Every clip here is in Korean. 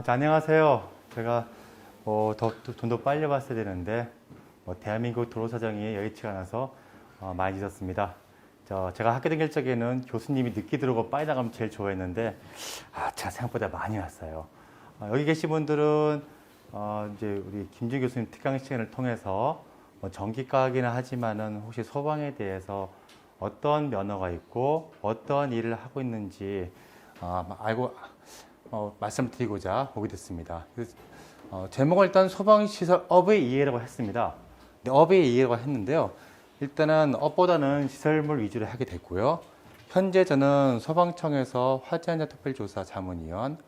자, 안녕하세요. 제가 돈도 빨리 봤어야 되는데 대한민국 도로 사정이 여의치가 않아서 많이 늦었습니다. 제가 학교 다닐 적에는 교수님이 늦게 들어오고 빨리 나가면 제일 좋아했는데 제가 생각보다 많이 왔어요. 여기 계신 분들은 이제 우리 김준 교수님 특강 시간을 통해서 전기과학이나 하지만은 혹시 소방에 대해서 어떤 면허가 있고 어떤 일을 하고 있는지 알고 말씀드리고자 오게 됐습니다. 제목을 일단 소방시설업의 이해라고 했습니다. 업의 이해라고 했는데요. 일단은 업보다는 시설물 위주로 하게 됐고요. 현재 저는 소방청에서 화재현장 특별조사 자문위원,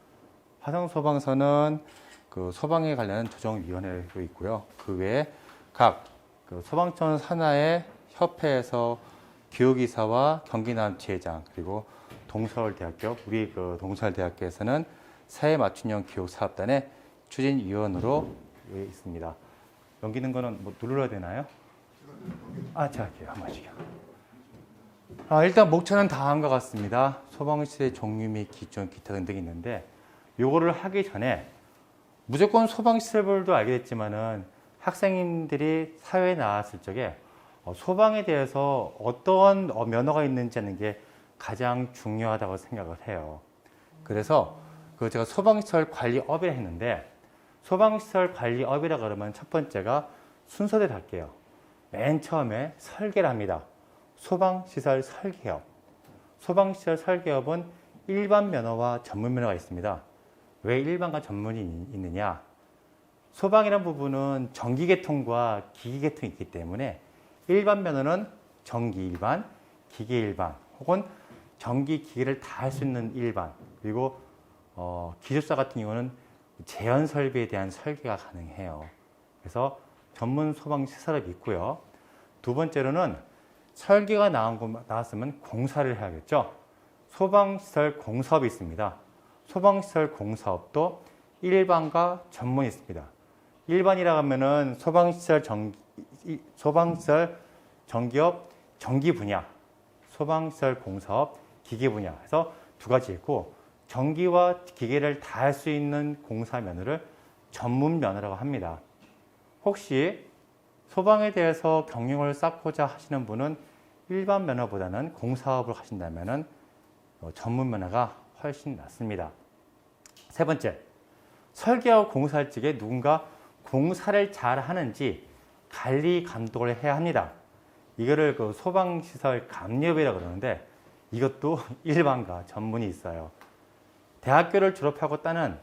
화성소방서는 그 소방에 관련한 조정위원회로 있고요. 그 외에 각 소방청 산하의 협회에서 교육이사와 경기남지회장, 그리고 동서울대학교, 우리 동서울대학교에서는 사회맞춤형 교육사업단의 추진위원으로 있습니다. 넘기는 거는 눌러야 되나요? 제가 할게요. 한 번씩요. 일단 목차는 다 한 것 같습니다. 소방시설의 종류 및 기준, 기타 등등이 있는데 요거를 하기 전에 무조건 소방시설별도 알겠지만은 학생님들이 사회에 나왔을 적에 소방에 대해서 어떤 면허가 있는지 하는 게 가장 중요하다고 생각을 해요. 그래서 제가 소방시설 관리업이라 했는데 소방시설 관리업이라 그러면 첫 번째가 순서대로 할게요. 맨 처음에 설계를 합니다. 소방시설 설계업. 소방시설 설계업은 일반 면허와 전문 면허가 있습니다. 왜 일반과 전문이 있느냐? 소방이라는 부분은 전기계통과 기기계통이 있기 때문에 일반 면허는 전기 일반, 기계 일반, 혹은 전기 기계를 다 할 수 있는 일반, 그리고 기술사 같은 경우는 제연 설비에 대한 설계가 가능해요. 그래서 전문 소방 시설업이 있고요. 두 번째로는 설계가 나왔으면 공사를 해야겠죠. 소방시설 공사업이 있습니다. 소방시설 공사업도 일반과 전문이 있습니다. 일반이라고 하면은 소방시설 전기업 전기 분야, 소방시설 공사업 기계 분야 해서 두 가지 있고, 전기와 기계를 다 할 수 있는 공사 면허를 전문 면허라고 합니다. 혹시 소방에 대해서 경력을 쌓고자 하시는 분은 일반 면허보다는 공사업을 하신다면은 전문 면허가 훨씬 낫습니다. 세 번째, 설계하고 공사할 적에 누군가 공사를 잘 하는지 관리 감독을 해야 합니다. 이거를 소방시설 감리업이라고 그러는데 이것도 일반과 전문이 있어요. 대학교를 졸업하고 따는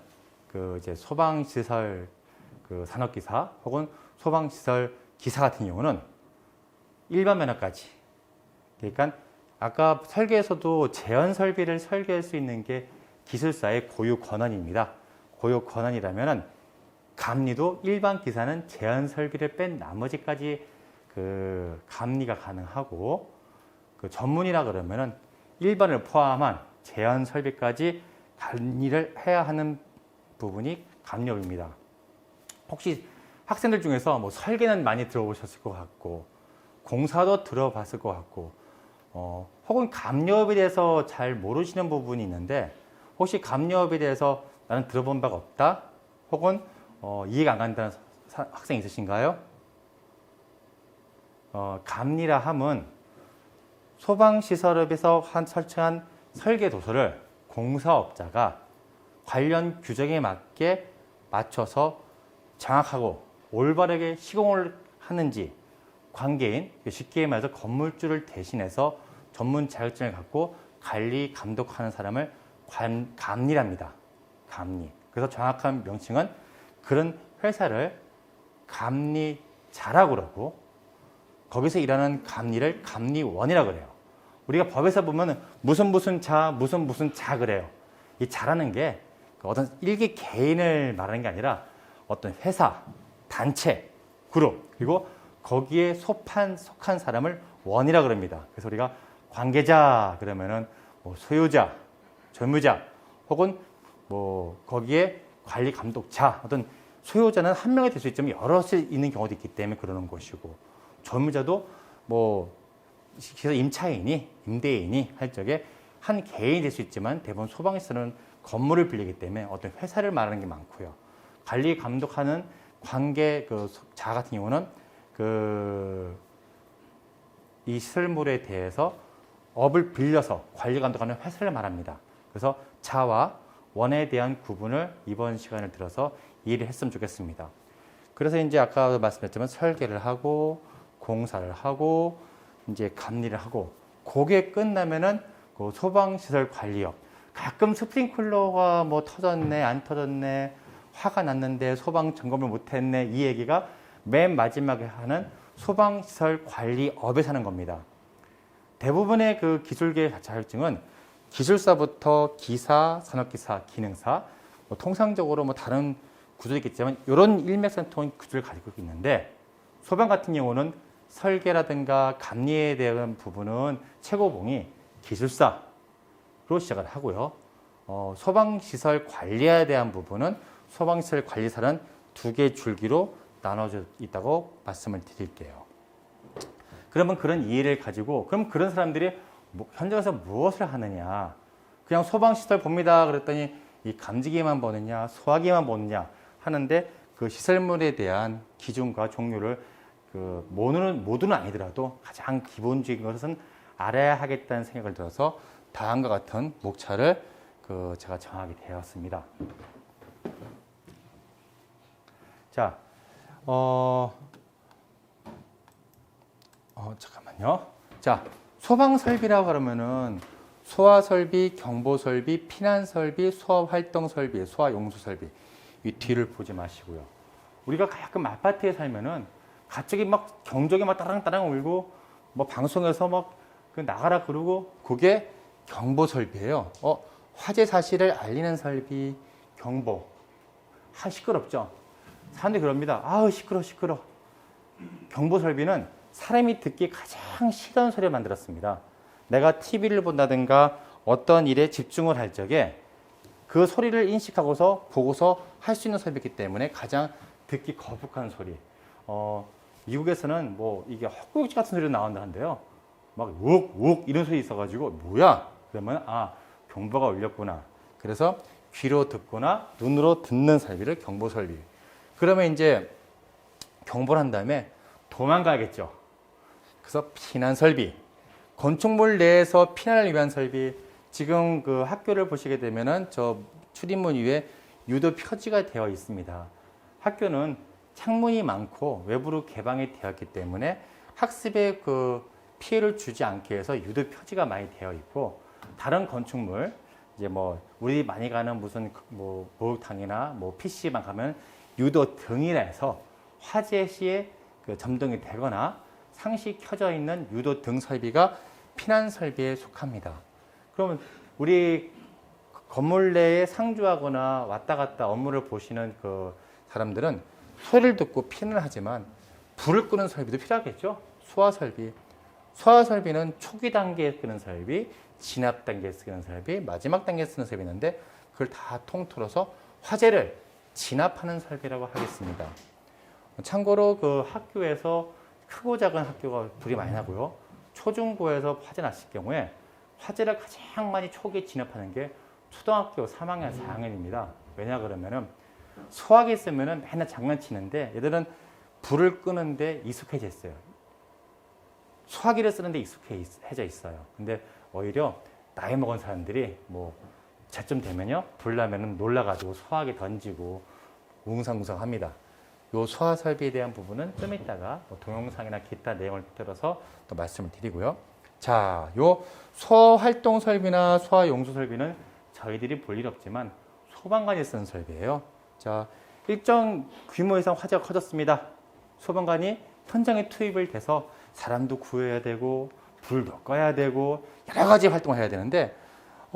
이제 소방시설 산업기사 혹은 소방시설 기사 같은 경우는 일반 면허까지. 그러니까 아까 설계에서도 제연 설비를 설계할 수 있는 게 기술사의 고유 권한입니다. 고유 권한이라면은 감리도 일반 기사는 제연 설비를 뺀 나머지까지 감리가 가능하고, 전문이라 그러면은 일반을 포함한 제한 설비까지 감리를 해야 하는 부분이 감리업입니다. 혹시 학생들 중에서 설계는 많이 들어보셨을 것 같고 공사도 들어봤을 것 같고 혹은 감리업에 대해서 잘 모르시는 부분이 있는데, 혹시 감리업에 대해서 나는 들어본 바가 없다 혹은 이해가 안 간다는 학생 있으신가요? 감리라 함은 소방시설업에서 설치한 설계 도서를 공사업자가 관련 규정에 맞게 맞춰서 정확하고 올바르게 시공을 하는지 관계인, 쉽게 말해서 건물주를 대신해서 전문 자격증을 갖고 관리 감독하는 사람을 감리랍니다. 감리. 그래서 정확한 명칭은 그런 회사를 감리자라고 그러고, 거기서 일하는 감리를 감리원이라고 그래요. 우리가 법에서 보면 무슨 자 그래요. 이 자라는 게 어떤 일개 개인을 말하는 게 아니라 어떤 회사, 단체, 그룹, 그리고 거기에 속한 사람을 원이라 그럽니다. 그래서 우리가 관계자 그러면은 소유자, 점유자, 혹은 거기에 관리 감독자, 어떤 소유자는 한 명이 될 수 있지만 여럿이 있는 경우도 있기 때문에 그러는 것이고, 점유자도 그래서 임차인이, 임대인이 할 적에 한 개인이 될 수 있지만 대부분 소방에서는 건물을 빌리기 때문에 어떤 회사를 말하는 게 많고요. 관리 감독하는 관계 자 같은 경우는 이 시설물에 대해서 업을 빌려서 관리 감독하는 회사를 말합니다. 그래서 자와 원에 대한 구분을 이번 시간을 들어서 이해를 했으면 좋겠습니다. 그래서 이제 아까 말씀드렸지만 설계를 하고 공사를 하고 이제 감리를 하고 그게 끝나면은 그 소방시설 관리업. 가끔 스프링클러가 뭐 터졌네 안 터졌네 화가 났는데 소방 점검을 못했네 이 얘기가 맨 마지막에 하는 소방시설 관리업에서 하는 겁니다. 대부분의 그 기술계 자격증은 기술사부터 기사, 산업기사, 기능사 뭐 통상적으로 뭐 다른 구조도 있겠지만 이런 일맥상통한 구조를 가지고 있는데 소방 같은 경우는 설계라든가 감리에 대한 부분은 최고봉이 기술사로 시작을 하고요. 소방시설 관리에 대한 부분은 소방시설 관리사는 두 개의 줄기로 나눠져 있다고 말씀을 드릴게요. 그러면 그런 이해를 가지고 그럼 그런 사람들이 현장에서 무엇을 하느냐? 그냥 소방시설 봅니다. 그랬더니 이 감지기만 보느냐, 소화기만 보느냐 하는데 그 시설물에 대한 기준과 종류를 모두는 아니더라도 가장 기본적인 것은 알아야 하겠다는 생각을 들어서 다음과 같은 목차를 제가 정하게 되었습니다. 자, 잠깐만요. 자, 소방설비라고 그러면은 소화설비, 경보설비, 피난설비, 소화활동설비, 소화용수설비 이 뒤를 보지 마시고요. 우리가 가끔 아파트에 살면은 갑자기 막 경적이 막 따랑따랑 울고 뭐 방송에서 막 나가라 그러고 그게 경보설비예요. 화재 사실을 알리는 설비, 경보. 시끄럽죠? 사람들이 그럽니다. 아우 시끄러. 경보설비는 사람이 듣기 가장 싫은 소리를 만들었습니다. 내가 TV를 본다든가 어떤 일에 집중을 할 적에 그 소리를 인식하고서 보고서 할 수 있는 설비이기 때문에 가장 듣기 거북한 소리. 미국에서는 뭐 이게 헛구역질 같은 소리가 나온다는데요. 막 욱욱 이런 소리 있어가지고 뭐야? 그러면 경보가 울렸구나. 그래서 귀로 듣거나 눈으로 듣는 설비를 경보설비. 그러면 이제 경보를 한 다음에 도망가야겠죠. 그래서 피난설비. 건축물 내에서 피난을 위한 설비. 지금 그 학교를 보시게 되면은 저 출입문 위에 유도 표지가 되어 있습니다. 학교는 창문이 많고 외부로 개방이 되었기 때문에 학습에 피해를 주지 않게 해서 유도 표지가 많이 되어 있고 다른 건축물 이제 뭐 우리 많이 가는 무슨 뭐 목욕탕이나 뭐 PC방 가면 유도 등이라 해서 화재 시에 점등이 되거나 상시 켜져 있는 유도 등 설비가 피난 설비에 속합니다. 그러면 우리 건물 내에 상주하거나 왔다 갔다 업무를 보시는 그 사람들은 소리를 듣고 피난을 하지만 불을 끄는 설비도 필요하겠죠. 소화 설비. 소화 설비는 초기 단계에 끄는 설비, 진압 단계에 쓰는 설비, 마지막 단계에 쓰는 설비 있는데 그걸 다 통틀어서 화재를 진압하는 설비라고 하겠습니다. 참고로 그 학교에서 크고 작은 학교가 불이 많이 나고요. 초중고에서 화재 났을 경우에 화재를 가장 많이 초기에 진압하는 게 초등학교 3학년, 4학년입니다. 왜냐 그러면은 소화기 쓰면은 맨날 장난치는데 얘들은 불을 끄는데 익숙해져 있어요. 소화기를 쓰는데 익숙해져 있어요. 근데 오히려 나이 먹은 사람들이 뭐 제쯤 되면요 불 나면은 놀라가지고 소화기 던지고 웅성웅성 합니다. 요 소화 설비에 대한 부분은 좀 이따가 뭐 동영상이나 기타 내용을 들어서 또 말씀을 드리고요. 자, 요 소화 활동 설비나 소화 용수 설비는 저희들이 볼 일 없지만 소방관이 쓰는 설비예요. 자, 일정 규모 이상 화재가 커졌습니다. 소방관이 현장에 투입을 돼서 사람도 구해야 되고 불도 꺼야 되고 여러 가지 활동을 해야 되는데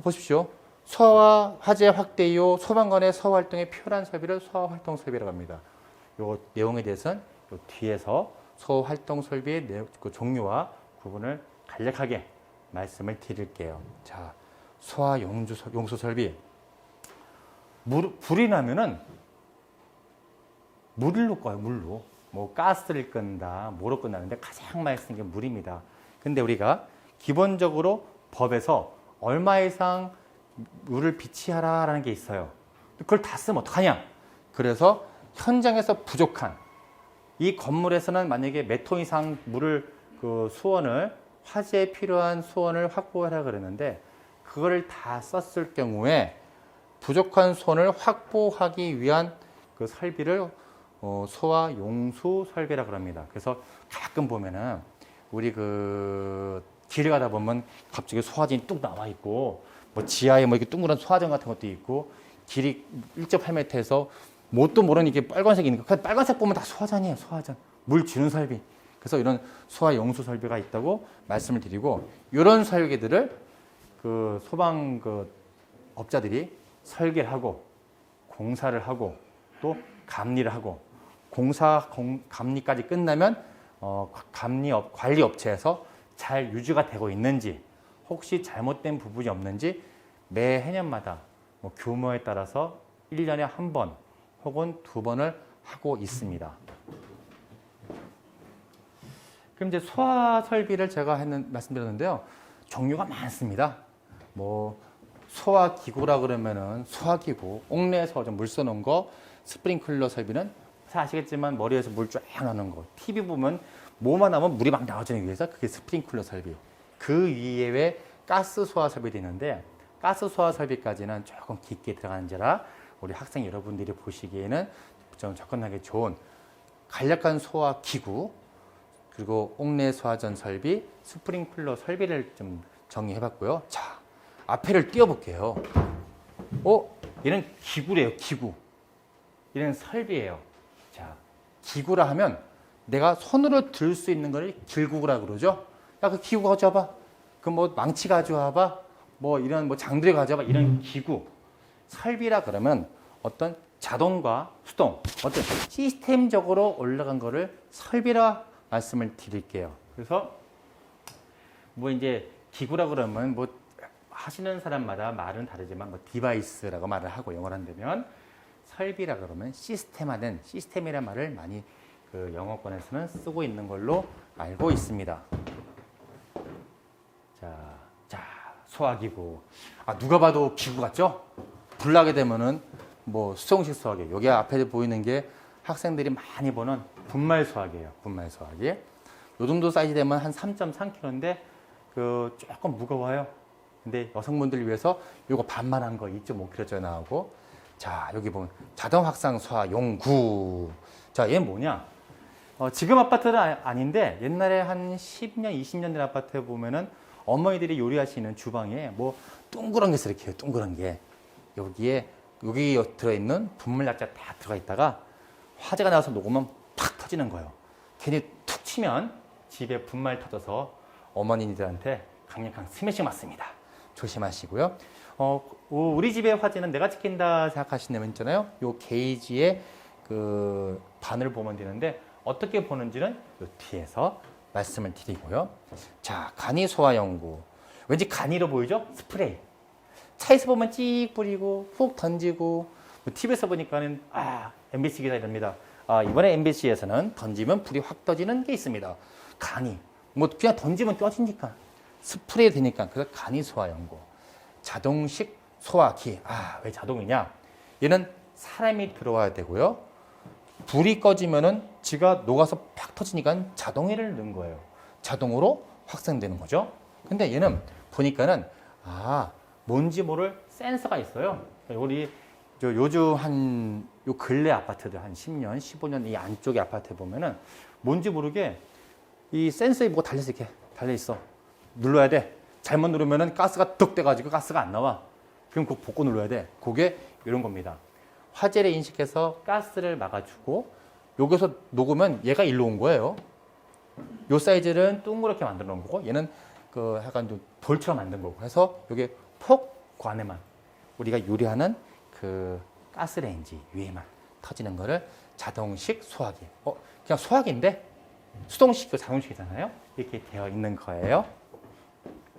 보십시오. 소화 화재 확대 이후 소방관의 소화 활동에 필요한 설비를 소화 활동 설비라고 합니다. 요 내용에 대해서는 요 뒤에서 소화 활동 설비의 그 종류와 구분을 간략하게 말씀을 드릴게요. 자, 소화 용수 설비. 불이 나면은 물로 꺼요, 물로. 뭐 가스를 끈다, 뭐로 끝나는데 가장 많이 쓰는 게 물입니다. 근데 우리가 기본적으로 법에서 얼마 이상 물을 비치하라라는 게 있어요. 그걸 다 쓰면 어떡하냐? 그래서 현장에서 부족한 이 건물에서는 만약에 몇 톤 이상 물을 수원을 화재에 필요한 수원을 확보하라 그러는데 그거를 다 썼을 경우에 부족한 수원을 확보하기 위한 그 설비를 소화 용수 설비라 그럽니다. 그래서 가끔 보면은 우리 길을 가다 보면 갑자기 소화전이 뚝 나와 있고 뭐 지하에 뭐 이렇게 둥그런 소화전 같은 것도 있고 길이 1.8m에서 뭣도 모르는 이게 빨간색이 있는 거. 빨간색 보면 다 소화전이에요. 소화전. 물 주는 설비. 그래서 이런 소화 용수 설비가 있다고 말씀을 드리고 이런 설계들을 소방 업자들이 설계를 하고 공사를 하고 또 감리를 하고 감리까지 끝나면 관리 업체에서 잘 유지가 되고 있는지 혹시 잘못된 부분이 없는지 매 해년마다 뭐 규모에 따라서 1년에 한 번 혹은 2번을 하고 있습니다. 그럼 이제 소화 설비를 제가 말씀드렸는데요. 종류가 많습니다. 뭐 소화기구라 그러면은 소화기구, 옥내에서 물 써놓은 거, 스프링클러 설비는 아시겠지만 머리에서 물 쫙 나오는 거. TV 보면 뭐만 하면 물이 막 나오지는 위해서 그게 스프링클러 설비. 그 이외에 가스 소화 설비도 있는데 가스 소화 설비까지는 조금 깊게 들어가는지라 우리 학생 여러분들이 보시기에는 좀 접근하기 좋은 간략한 소화 기구 그리고 옥내 소화전 설비, 스프링클러 설비를 좀 정리해봤고요. 자, 앞에를 띄워볼게요. 얘는 기구래요, 기구. 얘는 설비예요. 자, 기구라 하면 내가 손으로 들 수 있는 걸 길구라 그러죠. 야, 그 기구 가져와봐. 그 뭐 망치 가져와봐. 뭐 이런 뭐 장들이 가져와봐. 이런 기구. 설비라 그러면 어떤 자동과 수동, 어떤 시스템적으로 올라간 거를 설비라 말씀을 드릴게요. 그래서 뭐 이제 기구라 그러면 뭐 하시는 사람마다 말은 다르지만 뭐 디바이스라고 말을 하고 영어로 한다면 설비라 그러면 시스템화된 시스템이라는 말을 많이 영어권에서는 쓰고 있는 걸로 알고 있습니다. 자, 소화기구. 누가 봐도 기구 같죠? 불 나게 되면은 뭐 수동식 소화기. 여기 앞에 보이는 게 학생들이 많이 보는 분말 소화기예요. 분말 소화기. 요 정도 사이즈 되면 한 3.3kg인데 조금 무거워요. 근데 여성분들을 위해서 요거 반만한 거 2.5kg짜리 나오고 자, 여기 보면 자동 확상 소화 용구. 자, 얘는 뭐냐? 지금 아파트는 아닌데 옛날에 한 10년, 20년 된 아파트에 보면은 어머니들이 요리하시는 주방에 뭐 둥그런 게 있어요. 이렇게 둥그런 게. 여기 들어있는 분말 약자 다 들어가 있다가 화재가 나와서 녹으면 팍 터지는 거예요. 괜히 툭 치면 집에 분말 터져서 어머니들한테 강력한 스매싱 맞습니다. 조심하시고요. 우리 집의 화재는 내가 지킨다 생각하시는 분 있잖아요. 요 게이지의 바늘을 보면 되는데 어떻게 보는지는 요 뒤에서 말씀을 드리고요. 자, 간이 소화 연구. 왠지 간이로 보이죠? 스프레이. 차에서 보면 찍 뿌리고 훅 던지고 TV에서 보니까는 MBC 기사 이럽니다. 이번에 MBC에서는 던지면 불이 확 떠지는 게 있습니다. 간이 뭐 그냥 던지면 떠지니까 스프레이 되니까 그래서 간이 소화 연구. 자동식 소화기. 왜 자동이냐? 얘는 사람이 들어와야 되고요. 불이 꺼지면은 지가 녹아서 팍 터지니까 자동회를 넣은 거예요. 자동으로 확산되는 거죠. 근데 얘는 보니까는 뭔지 모를 센서가 있어요. 우리 요즘 요 근래 아파트들 한 10년, 15년 이 안쪽의 아파트에 보면은 뭔지 모르게 이 센서에 뭐가 달려서 이렇게 달려있어. 눌러야 돼. 잘못 누르면은 가스가 득 돼가지고 가스가 안 나와. 그럼 그거 복구 눌러야 돼. 그게 이런 겁니다. 화재를 인식해서 가스를 막아주고 여기서 녹으면 얘가 일로 온 거예요. 요 사이즈는 둥그렇게 만들어 놓은 거고 얘는 약간 좀 돌처럼 만든 거고 해서 여기 폭관에만 우리가 요리하는 가스레인지 위에만 터지는 거를 자동식 소화기. 그냥 소화기인데 수동식 자동식이잖아요. 이렇게 되어 있는 거예요.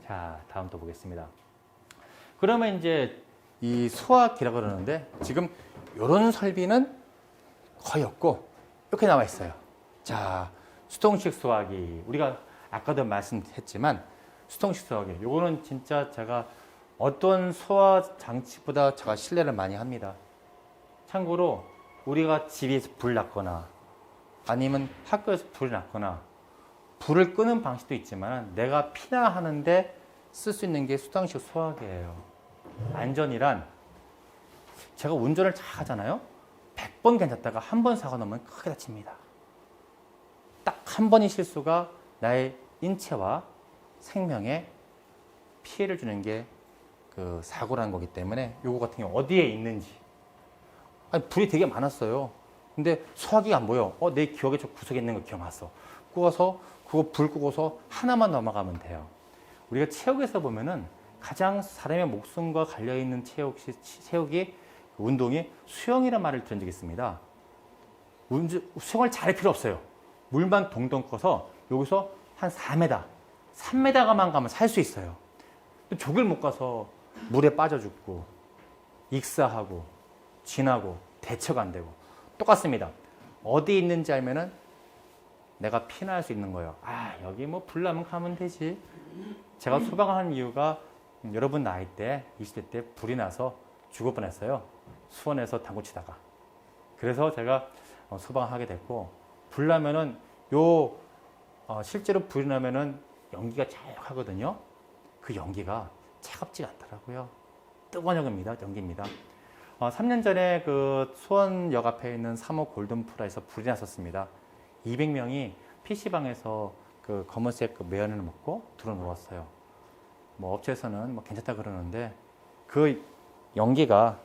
자, 다음 또 보겠습니다. 그러면 이제 이 소화기라고 그러는데 지금 이런 설비는 거의 없고 이렇게 나와 있어요. 자, 수동식 소화기. 우리가 아까도 말씀했지만 수동식 소화기. 요거는 진짜 제가 어떤 소화 장치보다 제가 신뢰를 많이 합니다. 참고로 우리가 집에서 불 났거나 아니면 학교에서 불이 났거나 불을 끄는 방식도 있지만 내가 피나하는데 쓸 수 있는 게 수당식 소화기예요. 안전이란 제가 운전을 잘 하잖아요. 100번 괜찮다가 한 번 사고 나면 크게 다칩니다. 딱 한 번의 실수가 나의 인체와 생명에 피해를 주는 게 그 사고라는 거기 때문에 요거 같은 경우 어디에 있는지 아니 불이 되게 많았어요. 근데 소화기가 안 보여. 내 기억에 저 구석에 있는 거 기억났어. 끄고서 그거 불 끄고서 하나만 넘어가면 돼요. 우리가 체육에서 보면은 가장 사람의 목숨과 갈려 있는 체육이 운동이 수영이라는 말을 들은 적이 있습니다. 수영을 잘할 필요 없어요. 물만 동동 꺼서 여기서 한 4m, 3m가만 가면 살 수 있어요. 저길 못 가서 물에 빠져 죽고 익사하고 진하고 대처가 안 되고 똑같습니다. 어디 있는지 알면은 내가 피날 수 있는 거예요. 여기 뭐 불 나면 가면 되지. 제가 소방하는 이유가 여러분 나이 때 20대 때 불이 나서 죽을 뻔했어요. 수원에서 당구 치다가. 그래서 제가 소방을 하게 됐고 불 나면은 실제로 불이 나면은 연기가 자욱하거든요. 그 연기가 차갑지가 않더라고요. 뜨거운 연기입니다. 3년 전에 그 수원역 앞에 있는 3호 골든프라에서 불이 났었습니다. 200명이 PC방에서 그 검은색 그 매연을 먹고 들어누웠어요. 뭐 업체에서는 뭐 괜찮다 그러는데 그 연기가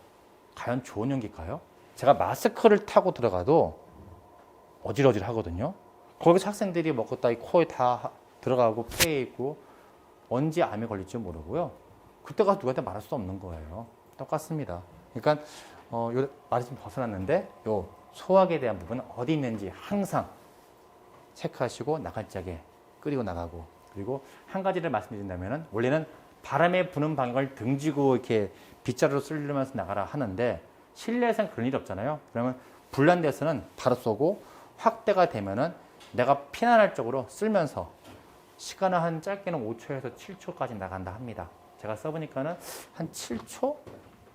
과연 좋은 연기일까요? 제가 마스크를 타고 들어가도 어질어질 하거든요. 거기서 학생들이 먹고 다 코에 다 들어가고 폐에 있고 언제 암에 걸릴지 모르고요. 그때 가서 누구한테 말할 수 없는 거예요. 똑같습니다. 그러니까 요 말이 좀 벗어났는데 요 소화기에 대한 부분은 어디 있는지 항상 체크하시고 나갈 적에 끓이고 나가고 그리고 한 가지를 말씀드린다면은 원래는 바람에 부는 방향을 등지고 이렇게 빗자루로 쓸면서 나가라 하는데 실내에서는 그런 일이 없잖아요. 그러면 불난 데서는 바로 쏘고 확대가 되면은 내가 피난할 쪽으로 쓸면서 시간은 한 짧게는 5초에서 7초까지 나간다 합니다. 제가 써보니까는 한 7초?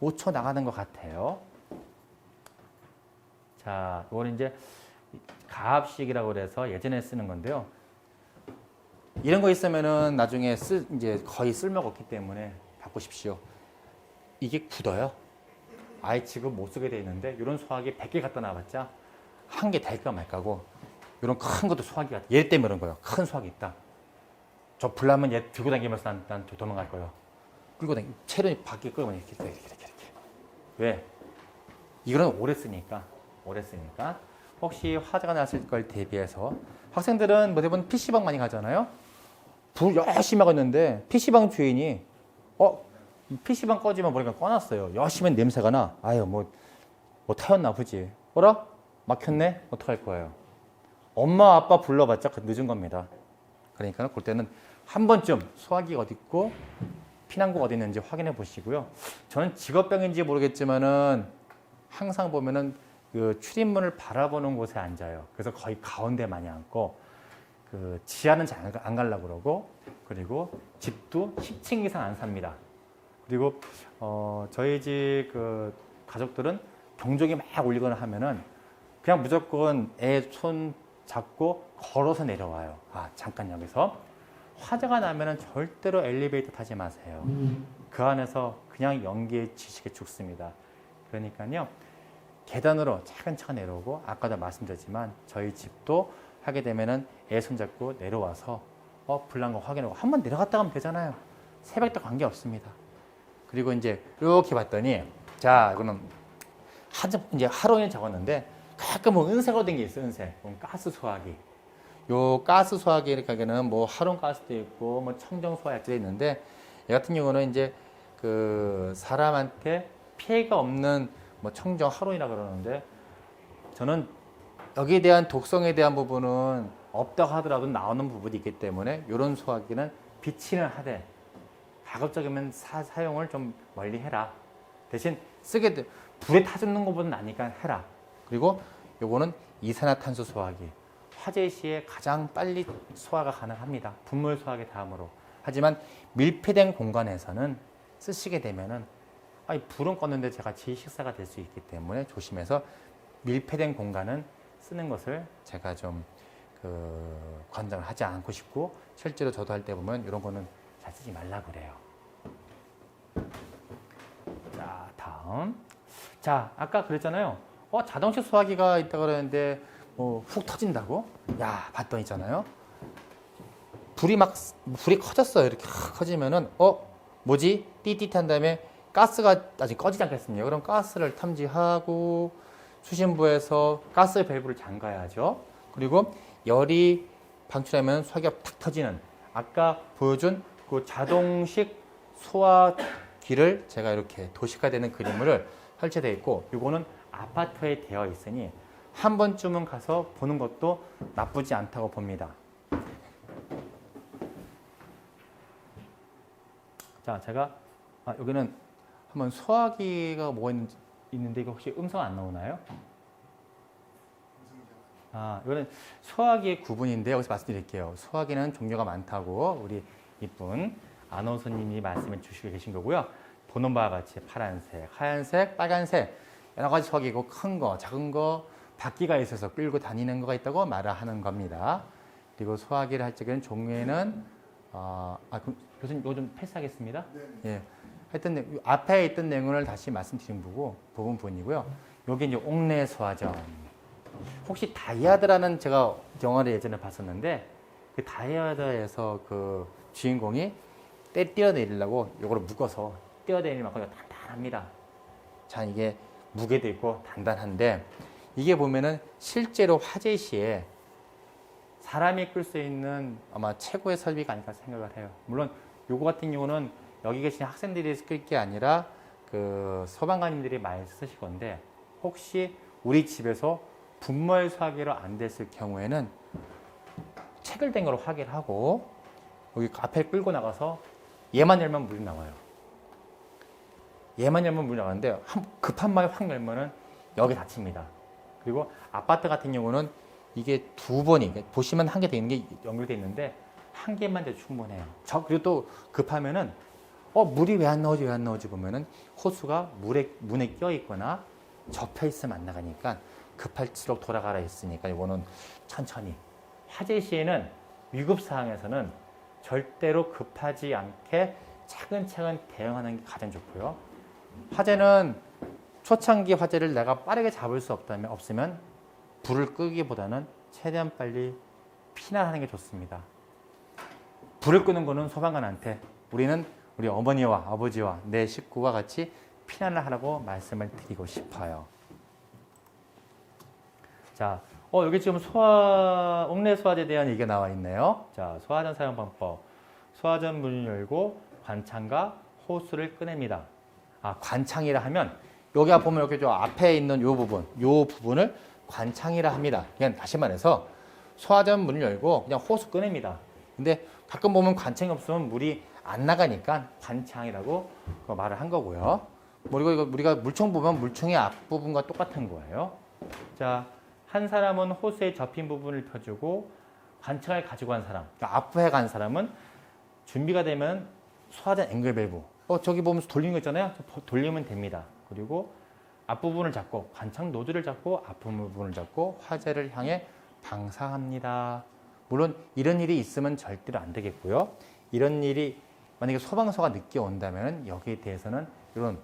5초 나가는 것 같아요. 자, 이거는 이제 가압식이라고 그래서 예전에 쓰는 건데요. 이런 거 있으면은 나중에 이제 거의 쓸모가 없기 때문에 바꾸십시오. 이게 굳어요. 아예 지금 못 쓰게 돼 있는데 이런 소화기 100개 갖다 놔봤자 한 개 될까 말까고 이런 큰 것도 소화기가 얘 때문에 그런 거예요. 큰 소화기 있다. 저 불나면 얘 들고 다니면서 난 도망갈 거예요. 끌고 다니 체력이 밖에 끌고 이렇게. 왜? 이거는 오래 쓰니까. 혹시 화재가 났을 걸 대비해서 학생들은 뭐 대부분 PC방 많이 가잖아요. 불 열심히 하고 있는데 PC방 주인이 PC방 꺼지면 모르니까 꺼놨어요. 열심히 냄새가 나. 뭐 타였나 보지. 어라? 막혔네? 어떡할 거예요? 엄마 아빠 불러봤자 늦은 겁니다. 그러니까 그럴 때는 한 번쯤 소화기가 어디 있고 피난구가 어디 있는지 확인해 보시고요. 저는 직업병인지 모르겠지만은 항상 보면은 그 출입문을 바라보는 곳에 앉아요. 그래서 거의 가운데 많이 앉고 그 지하는 잘 안 가려고 그러고 그리고 집도 10층 이상 안 삽니다. 그리고 저희 집 그 가족들은 경적이 막 울리거나 하면은 그냥 무조건 애 손 잡고 걸어서 내려와요. 잠깐 여기서 화재가 나면은 절대로 엘리베이터 타지 마세요. 그 안에서 그냥 연기에 지식에 죽습니다. 그러니까요. 계단으로 차근차근 내려오고 아까도 말씀드렸지만 저희 집도 하게 되면은 애 손잡고 내려와서 불난 거 확인하고 한번 내려갔다 가면 되잖아요. 새벽도 관계 없습니다. 그리고 이제 이렇게 봤더니 자 이거는 이제 하루 종일 적었는데 가끔 뭐 은색으로 된 게 있어요. 은색. 가스 소화기. 요 가스 소화기 이렇게 하기에는 뭐 하론 가스도 있고 뭐 청정 소화약도 있는데 얘 같은 경우는 이제 그 사람한테 피해가 없는 뭐 청정 하론이라 그러는데 저는 여기에 대한 독성에 대한 부분은 없다고 하더라도 나오는 부분이 있기 때문에 이런 소화기는 비치는 하되 가급적이면 사용을 좀 멀리 해라. 대신 쓰게 돼 불에 타 죽는 것보다는 나니까 해라. 그리고 요거는 이산화탄소 소화기. 화재 시에 가장 빨리 소화가 가능합니다. 분물 소화기 다음으로. 하지만 밀폐된 공간에서는 쓰시게 되면은 불은 껐는데 제가 질식사가 될 수 있기 때문에 조심해서 밀폐된 공간은 쓰는 것을 제가 좀 권장을 하지 않고 싶고, 실제로 저도 할 때 보면 이런 거는 잘 쓰지 말라 그래요. 자, 다음. 자, 아까 그랬잖아요. 자동식 소화기가 있다 그러는데 훅 터진다고? 야, 봤더니 있잖아요. 불이 커졌어요. 이렇게 커지면은 뭐지? 띠띠 한 다음에 가스가 아직 꺼지지 않겠습니까? 그럼 가스를 탐지하고 수신부에서 가스 밸브를 잠가야죠. 그리고 열이 방출하면 소화기가 탁 터지는, 아까 보여준 그 자동식 소화기를 제가 이렇게 도식화되는 그림을 설치되어 있고, 이거는 아파트에 되어 있으니 한 번쯤은 가서 보는 것도 나쁘지 않다고 봅니다. 자, 제가 여기는 한번 소화기가 뭐가 있는데 이거 혹시 음성 안 나오나요? 이거는 소화기의 구분인데 여기서 말씀드릴게요. 소화기는 종류가 많다고 우리 이쁜 아나운서님이 말씀해 주시고 계신 거고요. 보는 바와 같이 파란색, 하얀색, 빨간색 여러 가지 소화기고, 큰 거, 작은 거, 바퀴가 있어서 끌고 다니는 거가 있다고 말을 하는 겁니다. 그리고 소화기를 할 적에는 종류에는 교수님 이거 좀 패스하겠습니다. 네. 예. 하여튼 앞에 있던 내용을 다시 말씀드린 부분이고요. 여기 이제 옥내 소화전. 혹시 다이아드라는 제가 영화를 예전에 봤었는데, 그 다이아드에서 그 주인공이 뛰어내리려고 이거를 묶어서 뛰어내릴 만큼 단단합니다. 자, 이게 무게도 있고 단단한데, 이게 보면은 실제로 화재 시에 사람이 끌 수 있는 아마 최고의 설비가 아닐까 생각을 해요. 물론 요거 같은 경우는 여기 계신 학생들이 끌 게 아니라 그 소방관님들이 많이 쓰실 건데, 혹시 우리 집에서 분말 소화기로 안 됐을 경우에는 체결된 걸 확인을 하고 여기 앞에 끌고 나가서 얘만 열면 물이 나와요. 얘만 열면 물이 나가는데 급한 마에 확 열면은 여기 닫힙니다. 그리고 아파트 같은 경우는 이게 두 번이, 보시면 한 개 돼 있는 게 연결돼 있는데 한 개만 돼도 충분해요. 그리고 또 급하면은 물이 왜 안 나오지 보면은 호수가 문에 껴 있거나 접혀 있으면 안 나가니까 급할수록 돌아가라 했으니까 이거는 천천히. 화재 시에는 위급 상황에서는 절대로 급하지 않게 차근차근 대응하는 게 가장 좋고요. 화재는 초창기 화재를 내가 빠르게 잡을 수 없으면 불을 끄기보다는 최대한 빨리 피난하는 게 좋습니다. 불을 끄는 거는 소방관한테, 우리는 우리 어머니와 아버지와 내 식구와 같이 피난을 하라고 말씀을 드리고 싶어요. 자, 여기 지금 옥내 소화제에 대한 얘기가 나와 있네요. 자, 소화전 사용 방법. 소화전 문을 열고 관창과 호스를 꺼냅니다. 관창이라 하면 여기 보면 이렇게 앞에 있는 요 부분을 관창이라 합니다. 그냥 다시 말해서 소화전 문을 열고 그냥 호스 꺼냅니다. 근데 가끔 보면 관창이 없으면 물이 안 나가니까 관창이라고 말을 한 거고요. 그리고 이거 우리가 물총 보면 물총의 앞부분과 똑같은 거예요. 자, 한 사람은 호스에 접힌 부분을 펴주고 관창을 가지고 간 사람, 그러니까 앞에 간 사람은 준비가 되면 소화전 앵글 밸브, 저기 보면서 돌리는 거 있잖아요. 돌리면 됩니다. 그리고 앞부분을 잡고 관창 노즐을 잡고 앞부분을 잡고 화재를 향해 방사합니다. 물론 이런 일이 있으면 절대로 안 되겠고요. 이런 일이 만약에 소방서가 늦게 온다면 여기에 대해서는 이런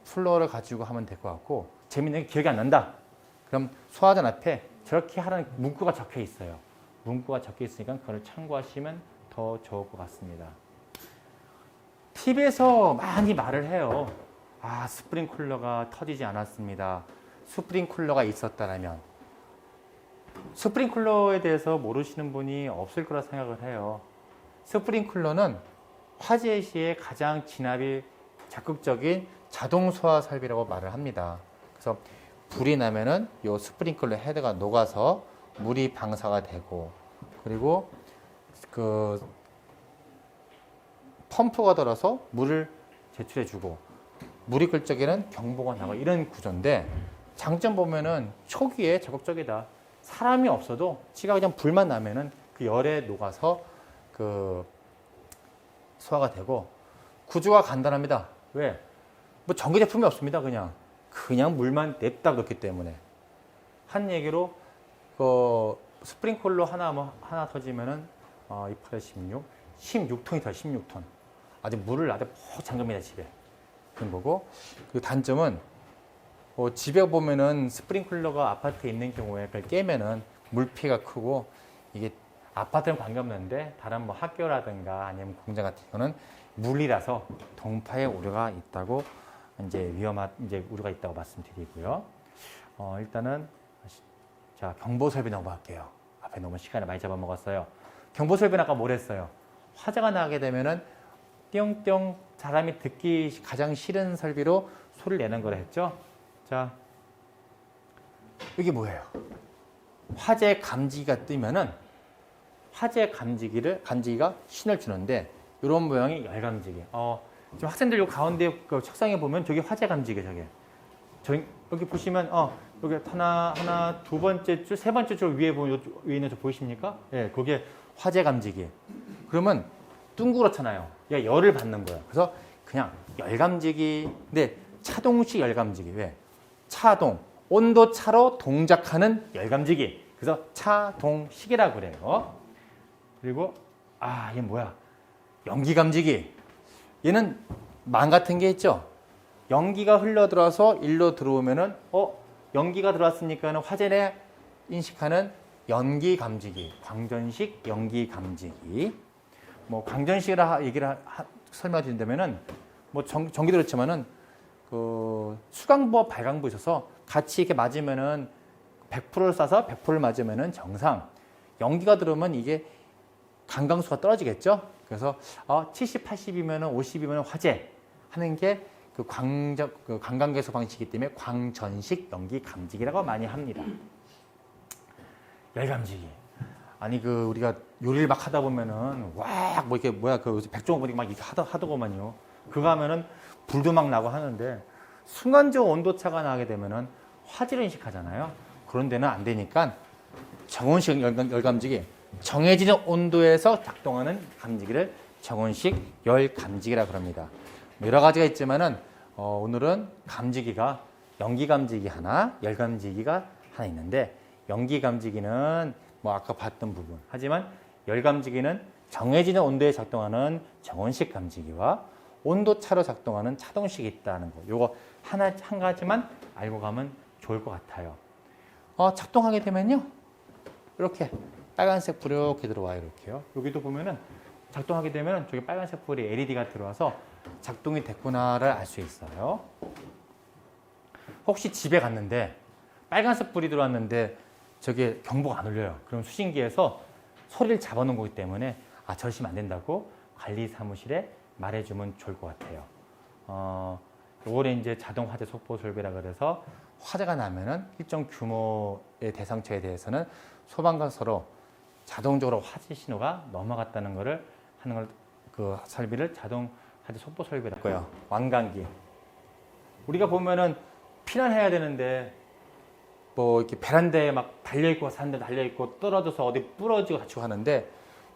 플로어를 가지고 하면 될 것 같고, 재밌는 게 기억이 안 난다. 그럼 소화전 앞에 저렇게 하라는 문구가 적혀 있어요. 문구가 적혀 있으니까 그걸 참고하시면 더 좋을 것 같습니다. TV에서 많이 말을 해요. 스프링쿨러가 터지지 않았습니다. 스프링쿨러가 있었다라면. 스프링쿨러에 대해서 모르시는 분이 없을 거라 생각을 해요. 스프링쿨러는 화재 시에 가장 진압이 적극적인 자동 소화 설비라고 말을 합니다. 그래서 불이 나면은 요 스프링클러 헤드가 녹아서 물이 방사가 되고, 그리고 그 펌프가 돌아서 물을 제출해주고, 물이 끓 적에는 경보가 나고, 이런 구조인데, 장점 보면은 초기에 적극적이다. 사람이 없어도 지가 그냥 불만 나면은 그 열에 녹아서 그 소화가 되고, 구조가 간단합니다. 왜? 뭐 전기 제품이 없습니다. 그냥 물만 냅다 그렇기 때문에. 한 얘기로 스프링클러 하나 터지면은 2, 8에 16톤이 더 16톤. 아주 물을 아주 푹 잠깁니다, 집에. 그런 거고. 그 단점은 집에 보면은 스프링클러가 아파트에 있는 경우에 그걸 깨면은 물피가 크고, 이게 아파트는 관계없는데 다른 뭐 학교라든가 아니면 공장 같은 거는 물이라서 동파의 우려가 있다고 이제 이제 우려가 있다고 말씀드리고요. 일단은 자, 경보 설비 넘어갈게요. 앞에 너무 시간을 많이 잡아먹었어요. 경보 설비는 아까 뭘 했어요? 화재가 나게 되면은 띵띵 사람이 듣기 가장 싫은 설비로 소리를 내는 거라 했죠. 자, 이게 뭐예요? 화재 감지기가 뜨면은 화재 감지기가 신호를 주는데, 이런 모양이 열 감지기. 지금 학생들 요 가운데 그 책상에 보면 저기 화재 감지기 여기 보시면 여기 하나 두 번째 줄, 세 번째 줄 위에 있는 저 보이십니까? 예, 그게 화재 감지기. 그러면 둥그렇잖아요. 열을 받는 거예요. 그래서 그냥 열 감지기. 근데 차동식 열 감지기. 왜? 차동. 온도 차로 동작하는 열 감지기. 그래서 차동식이라고 그래요. 그리고 얘 뭐야? 연기 감지기. 얘는 망 같은 게 있죠. 연기가 흘러 들어와서 일로 들어오면은 연기가 들어왔으니까는 화재를 인식하는 연기 감지기. 광전식 연기 감지기. 뭐 광전식이라 설명드린다면은 뭐 전기 들었지만은 그 수강부와 발광부 있어서 같이 이렇게 맞으면은 100%를 쏴서 100%를 맞으면은 정상. 연기가 들어오면 이게 강강수가 떨어지겠죠. 그래서 70, 80이면은 50이면은 화재 하는 게 그 관광계수 방식이기 때문에 광전식 연기 감지기라고 많이 합니다. 열 감지기. 아니 우리가 요리를 막 하다 보면은 뭐 이렇게 백종원 보니까 막 이렇게 하더구만요. 그거 하면은 불도 막 나고 하는데 순간적으로 온도차가 나게 되면은 화재를 인식하잖아요. 그런 데는 안 되니까 정온식 열 감지기. 정해진 온도에서 작동하는 감지기를 정온식 열 감지기라고 합니다. 여러 가지가 있지만은 오늘은 감지기가 연기 감지기 하나, 열 감지기가 하나 있는데, 연기 감지기는 뭐 아까 봤던 부분. 하지만 열 감지기는 정해진 온도에 작동하는 정온식 감지기와 온도 차로 작동하는 차동식이 있다는 거. 요거 한 가지만 알고 가면 좋을 것 같아요. 작동하게 되면요, 이렇게 빨간색 불이 이렇게 들어와요. 이렇게요. 여기도 보면은 작동하게 되면 저기 빨간색 불이 LED가 들어와서 작동이 됐구나를 알 수 있어요. 혹시 집에 갔는데 빨간색 불이 들어왔는데 저게 경보가 안 울려요. 그럼 수신기에서 소리를 잡아놓은 거기 때문에 저러시면 안 된다고 관리사무실에 말해주면 좋을 것 같아요. 요거를 이제 자동 화재 속보 설비라 그래서 화재가 나면은 일정 규모의 대상처에 대해서는 소방관서로 자동적으로 화재 신호가 넘어갔다는 거를 하는 걸, 그 설비를 자동 화재 속보 설비라고 해요. 왕관기. 우리가 보면은 피난해야 되는데 뭐 이렇게 베란다에 막 달려있고 사람들 달려있고 떨어져서 어디 부러지고 다치고 하는데,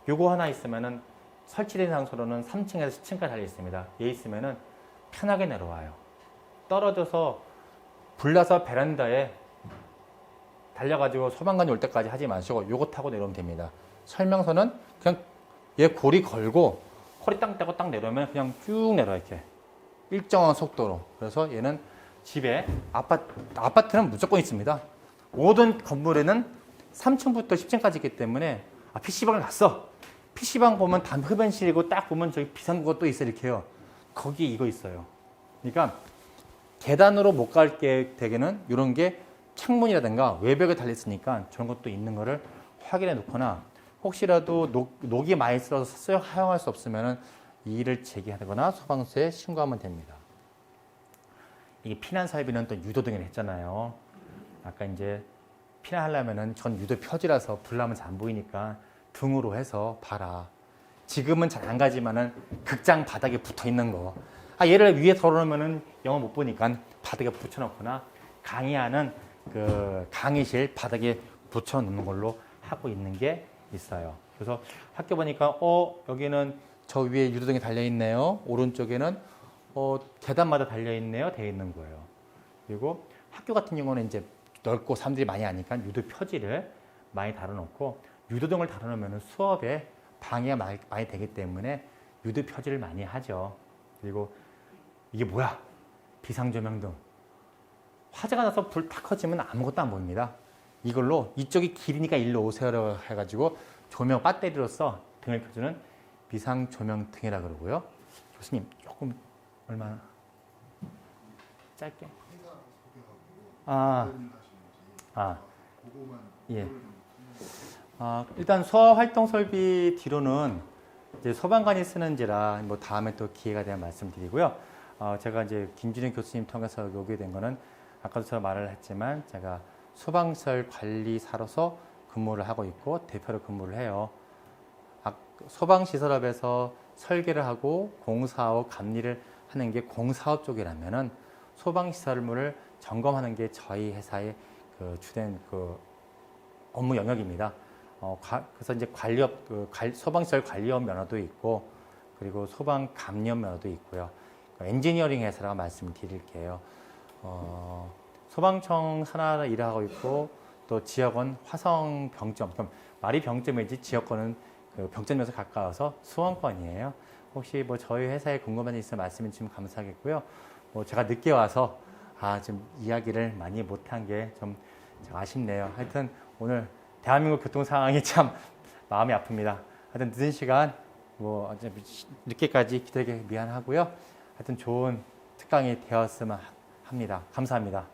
요거 하나 있으면은 설치된 장소로는 3층에서 10층까지 달려 있습니다. 얘 있으면은 편하게 내려와요. 떨어져서 불나서 베란다에 달려가지고 소방관이 올 때까지 하지 마시고 요거 타고 내려오면 됩니다. 설명서는 그냥 얘 고리 걸고 허리 땅 떼고 딱 내려오면 그냥 쭉 내려와, 이렇게 일정한 속도로. 그래서 얘는 집에 아파트는 무조건 있습니다. 모든 건물에는 3층부터 10층까지 있기 때문에 PC방을 갔어. PC방 보면 단 흡연실이고 딱 보면 저기 비상구가 또 있어, 이렇게요. 거기 이거 있어요. 그러니까 계단으로 못 갈 게 되게는 이런 게 창문이라든가 외벽에 달렸으니까 저런 것도 있는 거를 확인해 놓거나, 혹시라도 녹이 많이 쓸어서 사용할 수 없으면 이의를 제기하거나 소방서에 신고하면 됩니다. 이게 피난 설비는 또 유도등을 했잖아요. 아까 이제 피난하려면은 전 유도 표지라서 불나면 잘 안 보이니까 등으로 해서 봐라. 지금은 잘 안 가지만은 극장 바닥에 붙어 있는 거. 얘를 위에 덜어놓으면은 영화 못 보니까 바닥에 붙여놓거나, 강의하는 그 강의실 바닥에 붙여놓는 걸로 하고 있는 게 있어요. 그래서 학교 보니까 여기는 저 위에 유도등이 달려 있네요. 오른쪽에는 계단마다 달려 있네요. 되어 있는 거예요. 그리고 학교 같은 경우는 이제 넓고 사람들이 많이 하니까 유도 표지를 많이 달아놓고 유도등을 달아놓으면 수업에 방해가 많이 되기 때문에 유도 표지를 많이 하죠. 그리고 이게 뭐야? 비상조명등. 화재가 나서 불 탁 꺼지면 아무것도 안 보입니다. 이걸로 이쪽이 길이니까 일로 오세요라고 해가지고 조명 배터리로서 등을 켜주는 비상조명등이라 그러고요. 교수님 조금 얼마나 짧게? 예. 일단 소화활동 설비 뒤로는 이제 소방관이 쓰는지라 뭐 다음에 또 기회가 되면 말씀드리고요. 제가 이제 김준현 교수님 통해서 오게 된 거는 아까도 제가 말을 했지만 제가 소방시설 관리사로서 근무를 하고 있고 대표로 근무를 해요. 소방시설업에서 설계를 하고 공사하고 감리를 하는 게 공사업 쪽이라면은 소방시설물을 점검하는 게 저희 회사의 그 주된 그 업무 영역입니다. 그래서 이제 소방시설 관리업 면허도 있고 그리고 소방 감리업 면허도 있고요. 엔지니어링 회사라고 말씀드릴게요. 소방청 산하로 일하고 있고 또 지역은 화성 병점, 그럼 말이 병점이지 지역권은 그 병점에서 가까워서 수원권이에요. 혹시 뭐 저희 회사에 궁금한 점 있으면 말씀해 주시면 감사하겠고요. 뭐 제가 늦게 와서 좀 이야기를 많이 못한 게 좀 아쉽네요. 하여튼 오늘 대한민국 교통 상황이 참 마음이 아픕니다. 하여튼 늦은 시간 뭐 늦게까지 기다리게 미안하고요. 하여튼 좋은 특강이 되었으면 합니다. 감사합니다.